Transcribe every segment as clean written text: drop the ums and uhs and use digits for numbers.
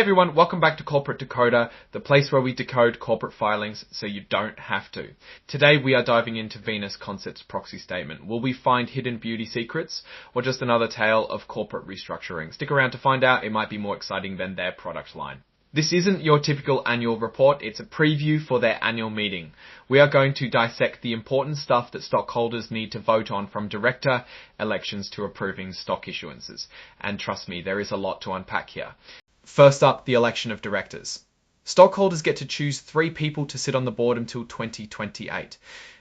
everyone, welcome back to Corporate Decoder, the place where we decode corporate filings so you don't have to. Today we are diving into Venus Concept's proxy statement. Will we find hidden beauty secrets or just another tale of corporate restructuring? Stick around to find out, it might be more exciting than their product line. This isn't your typical annual report, it's a preview for their annual meeting. We are going to dissect the important stuff that stockholders need to vote on, from director elections to approving stock issuances. And trust me, there is a lot to unpack here. First up, the election of directors. Stockholders get to choose 3 people to sit on the board until 2028.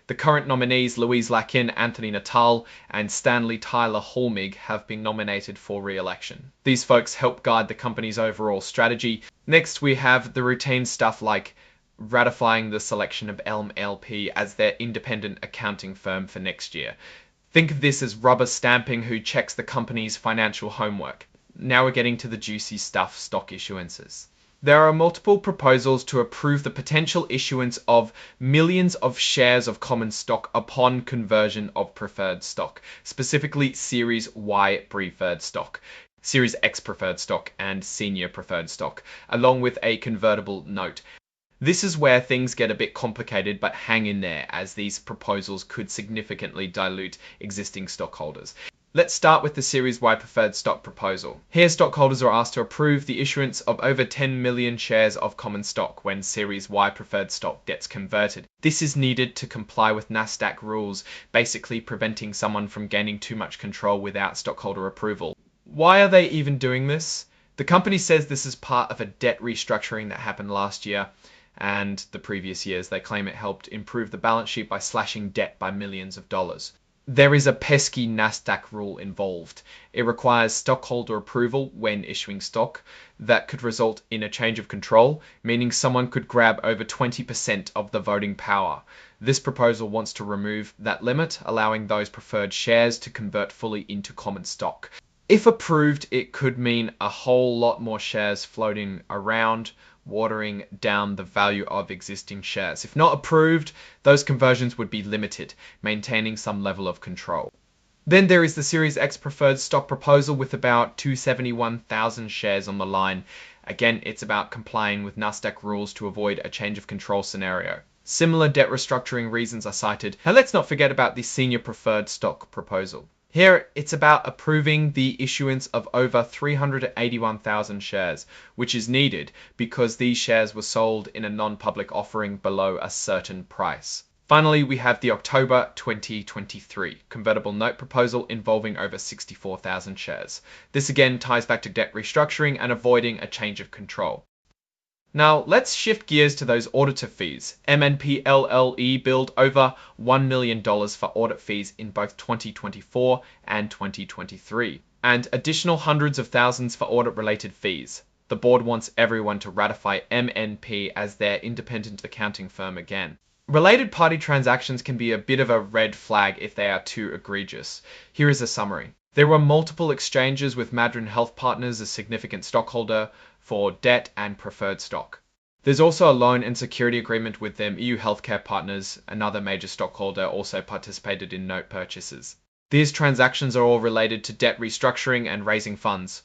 The current nominees, Louise Lakin, Anthony Natal, and Stanley Tyler Holmig, have been nominated for re-election. These folks help guide the company's overall strategy. Next, we have the routine stuff like ratifying the selection of Elm LP as their independent accounting firm for next year. Think of this as rubber stamping who checks the company's financial homework. Now we're getting to the juicy stuff, stock issuances. There are multiple proposals to approve the potential issuance of millions of shares of common stock upon conversion of preferred stock, specifically Series Y preferred stock, Series X preferred stock, and senior preferred stock, along with a convertible note. This is where things get a bit complicated, but hang in there, as these proposals could significantly dilute existing stockholders. Let's start with the Series Y preferred stock proposal. Here, stockholders are asked to approve the issuance of over 10 million shares of common stock when Series Y preferred stock gets converted. This is needed to comply with Nasdaq rules, basically preventing someone from gaining too much control without stockholder approval. Why are they even doing this? The company says this is part of a debt restructuring that happened last year and the previous years. They claim it helped improve the balance sheet by slashing debt by millions of dollars. There is a pesky Nasdaq rule involved. It requires stockholder approval when issuing stock that could result in a change of control, meaning someone could grab over 20% of the voting power. This proposal wants to remove that limit, allowing those preferred shares to convert fully into common stock. If approved, it could mean a whole lot more shares floating around, watering down the value of existing shares. If not approved, those conversions would be limited, maintaining some level of control. Then there is the Series X preferred stock proposal with about 271,000 shares on the line. Again, it's about complying with Nasdaq rules to avoid a change of control scenario. Similar debt restructuring reasons are cited. And let's not forget about the senior preferred stock proposal. Here, it's about approving the issuance of over 381,000 shares, which is needed because these shares were sold in a non-public offering below a certain price. Finally, we have the October 2023 convertible note proposal involving over 64,000 shares. This again ties back to debt restructuring and avoiding a change of control. Now, let's shift gears to those auditor fees. MNP LLE billed over $1 million for audit fees in both 2024 and 2023, and additional hundreds of thousands for audit-related fees. The board wants everyone to ratify MNP as their independent accounting firm again. Related party transactions can be a bit of a red flag if they are too egregious. Here is a summary. There were multiple exchanges with Madryn Health Partners, a significant stockholder, for debt and preferred stock. There's also a loan and security agreement with them. EU Healthcare Partners, another major stockholder, also participated in note purchases. These transactions are all related to debt restructuring and raising funds.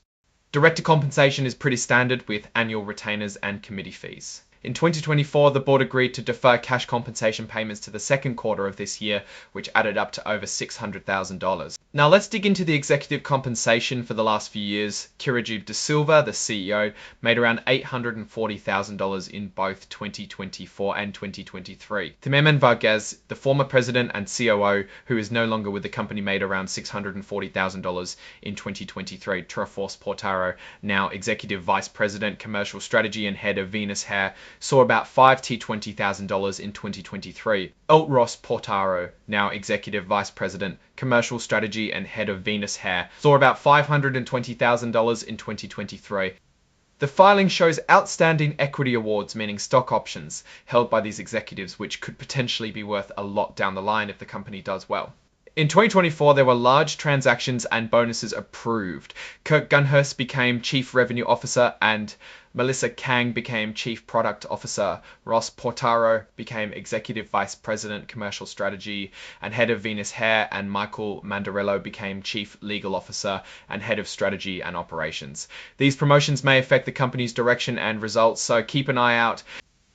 Director compensation is pretty standard with annual retainers and committee fees. In 2024, the board agreed to defer cash compensation payments to the second quarter of this year, which added up to over $600,000. Now let's dig into the executive compensation for the last few years. Kirajeev De Silva, the CEO, made around $840,000 in both 2024 and 2023. Tememen Varghese, the former president and COO, who is no longer with the company, made around $640,000 in 2023. Treforce Portaro, now executive vice president, commercial strategy and head of Venus Hair, saw about $520,000 in 2023. Ross Portaro, now executive vice president, commercial strategy and head of Venus Hair, saw about $520,000 in 2023. The filing shows outstanding equity awards, meaning stock options, held by these executives, which could potentially be worth a lot down the line if the company does well. In 2024, there were large transactions and bonuses approved. Kirk Gunhurst became Chief Revenue Officer and Melissa Kang became Chief Product Officer. Ross Portaro became Executive Vice President, Commercial Strategy and Head of Venus Hair, and Michael Mandarello became Chief Legal Officer and Head of Strategy and Operations. These promotions may affect the company's direction and results, so keep an eye out.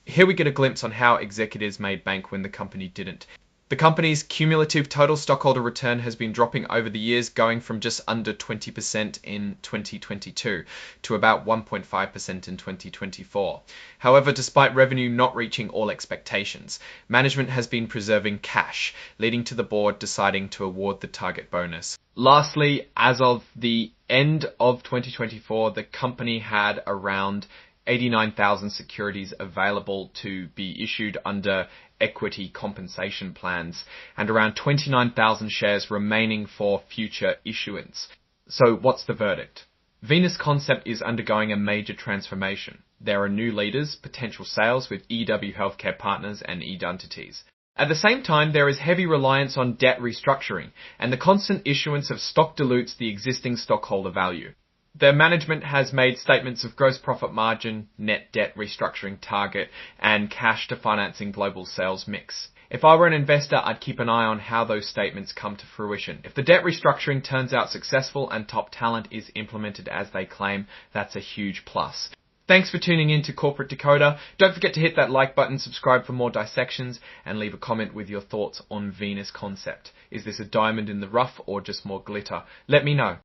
Here we get a glimpse on how executives made bank when the company didn't. The company's cumulative total stockholder return has been dropping over the years, going from just under 20% in 2022 to about 1.5% in 2024. However, despite revenue not reaching all expectations, management has been preserving cash, leading to the board deciding to award the target bonus. Lastly, as of the end of 2024, the company had around 89,000 securities available to be issued under equity compensation plans and around 29,000 shares remaining for future issuance. So what's the verdict? Venus Concept is undergoing a major transformation. There are new leaders, potential sales with EW Healthcare Partners and Identities. At the same time, there is heavy reliance on debt restructuring, and the constant issuance of stock dilutes the existing stockholder value. The management has made statements of gross profit margin, net debt restructuring target, and cash to financing global sales mix. If I were an investor, I'd keep an eye on how those statements come to fruition. If the debt restructuring turns out successful and top talent is implemented as they claim, that's a huge plus. Thanks for tuning in to Corporate Decoder. Don't forget to hit that like button, subscribe for more dissections, and leave a comment with your thoughts on Venus Concept. Is this a diamond in the rough or just more glitter? Let me know.